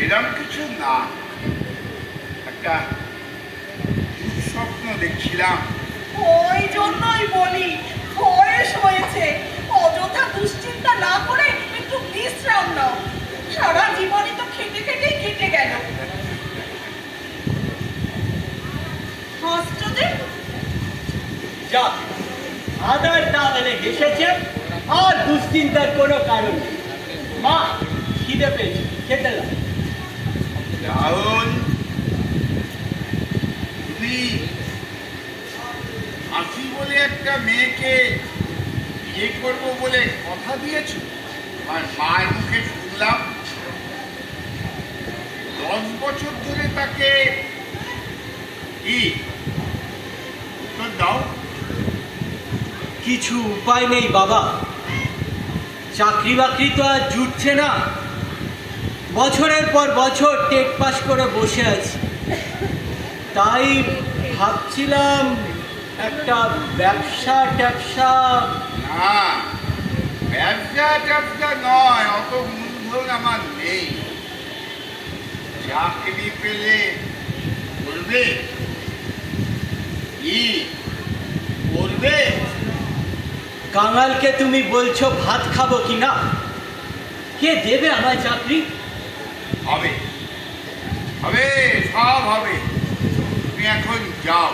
এরকম কিছু না, একটা স্বপ্ন দেখছিলাম। ওই জন্যই বলি বয়স হয়েছে, অযথা দুশ্চিন্তা না করে একটু বিশ্রাম নাও। সারা জীবনই তো খেটে খেটেই কেটে গেল। হাসছো যে? যা আদার তাহলে হেসেছে, আর দুশ্চিন্তার কোনো কারণ নেই। মা খিদে পেয়েছে, খেতে দাও। রাহুল, তুমি আসি বলে একটা মেয়েকে বিয়ে করবো বলে কথা দিয়েছ, আর মায়ের মুখে শুনলাম 10 বছর ধরে তাকে কি উত্তর দাও? কিছু উপায় নেই বাবা, চাকরি বাকরি তো আর জুটছে না। বছরের পর বছর টেট পাস করে বসে আছি, তাই ভাবছিলাম একটা ব্যবসা ট্যাবসা। না, ব্যবসা ট্যাবসা নয়, অত মূলধন আমার নেই। চাকরি পেলে করবে কি করবে? কাঙালকে তুমি বলছো ভাত খাবো কি না? কে দেবে আমার চাকরি? হবে হবে, সব হবে। তুমি এখন যাও।